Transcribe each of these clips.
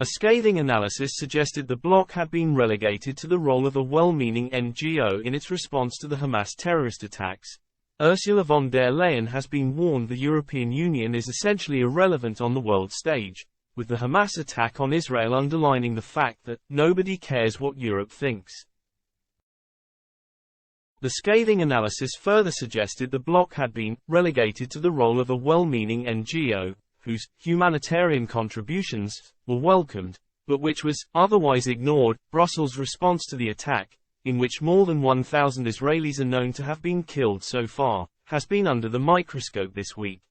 A scathing analysis suggested the bloc had been relegated to the role of a well-meaning NGO in its response to the Hamas terrorist attacks. Ursula von der Leyen has been warned the European Union is essentially irrelevant on the world stage, with the Hamas attack on Israel underlining the fact that nobody cares what Europe thinks. The scathing analysis further suggested the bloc had been relegated to the role of a well-meaning NGO, whose humanitarian contributions were welcomed, but which was otherwise ignored. Brussels' response to the attack, in which more than 1,000 Israelis are known to have been killed so far, has been under the microscope this week.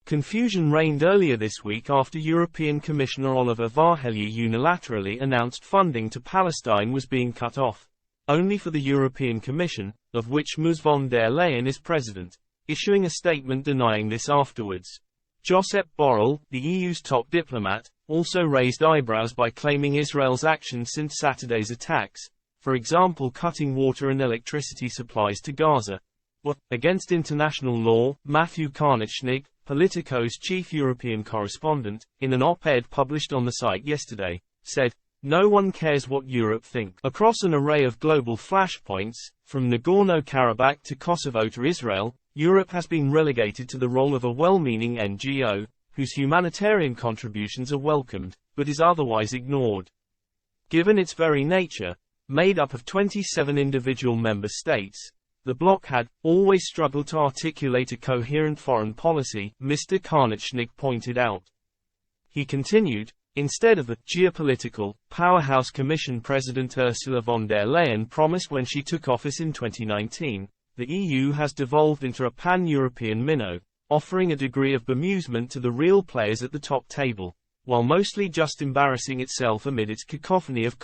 Confusion reigned earlier this week after European Commissioner Oliver Várhelyi unilaterally announced funding to Palestine was being cut off, only for the European Commission, of which Ms von der Leyen is president, issuing a statement denying this afterwards. Josep Borrell, the EU's top diplomat, also raised eyebrows by claiming Israel's actions since Saturday's attacks, for example cutting water and electricity supplies to Gaza, were against international law. Matthew Karnitschnig, Politico's chief European correspondent, in an op-ed published on the site yesterday, said, "No one cares what Europe thinks." Across an array of global flashpoints, from Nagorno-Karabakh to Kosovo to Israel, Europe has been relegated to the role of a well-meaning NGO, whose humanitarian contributions are welcomed, but is otherwise ignored. Given its very nature, made up of 27 individual member states, the bloc had always struggled to articulate a coherent foreign policy, Mr. Karnitschnig pointed out. He continued, instead of the geopolitical powerhouse Commission President Ursula von der Leyen promised when she took office in 2019, the EU has devolved into a pan-European minnow, offering a degree of bemusement to the real players at the top table, while mostly just embarrassing itself amid its cacophony of